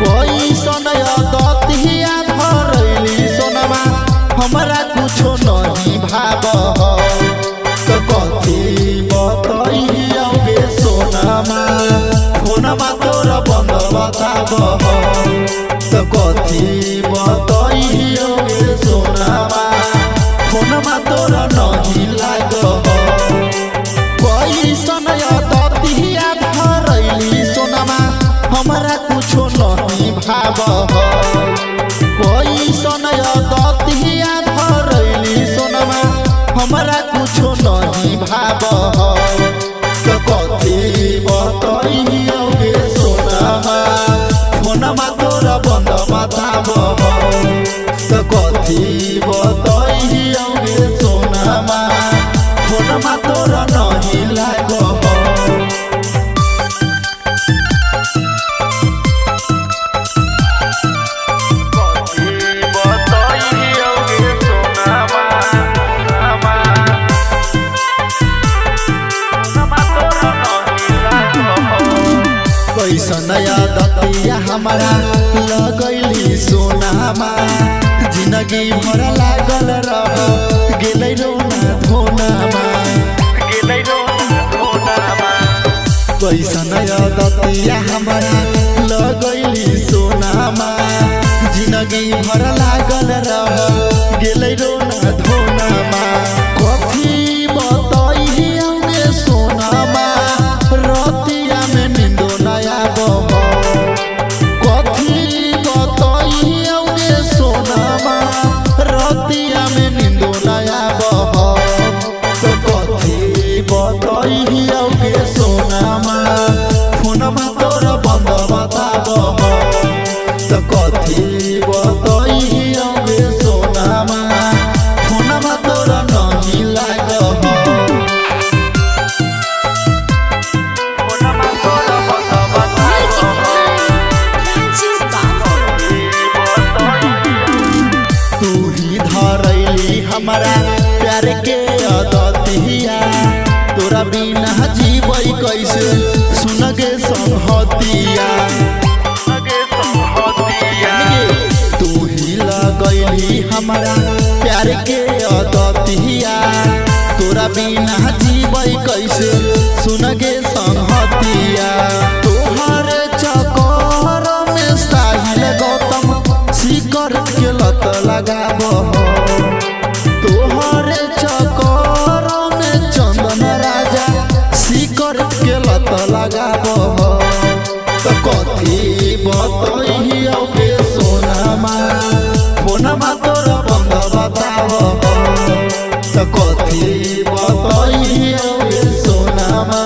कोई सनय दतिया धरैली सोनमा हमरा कुछो नहीं भाव तो कथी बतैया गे सोनमा फोनमा तोर बंद बताब तो कथी बतैया गे सोनमा फोनमा तोर नहीं लाग कोई सनय दतिया धरैली सोनमा हमरा कुछो नहीं भाव कोई सनय दतिया धरैली सोनमा हमरा कुछो नहीं भाव तो कथी बतैया गे सोनमा फोनमा तोर बंद बताब तो कथी बतैया गे सोनमा फोनमा तोर नहीं लाग सनया दतिया हमारा लगैली सोनामा जिंदगी भर लागल रह गेलै रोना धोनामा सनया दतिया हमारा लगैली सोनामा जिंदगी भर लागल रह गेलै रोना धोनामा कथी बतैया गे सोनामा रतिया में नींदो नया कथी बतैया गे सोनामा रतिया में नींदो नया तो कथी बतैया गे सोनामा फोनमा तोर बंद बताब तो कथी बतैया गे सोनामा फोनमा तोर नहीं लाग हमारा प्यार के दतिया तोरा बिना जीवै कैसे सुन गे संहतिया तू ही लगैली हमारा प्यार के दतिया तोरा बिना जीवै कैसे सुन गे संहतिया तोहर चक्कर में साहिल गौतम सिगरेट के लत लगाब तोहरे चक्कर में चंदन राजा सिगरेट के लत लगाब तो कथी बतैया गे सोनामा फोनमा तोर बंद बताब तो कथी बतैया गे सोनामा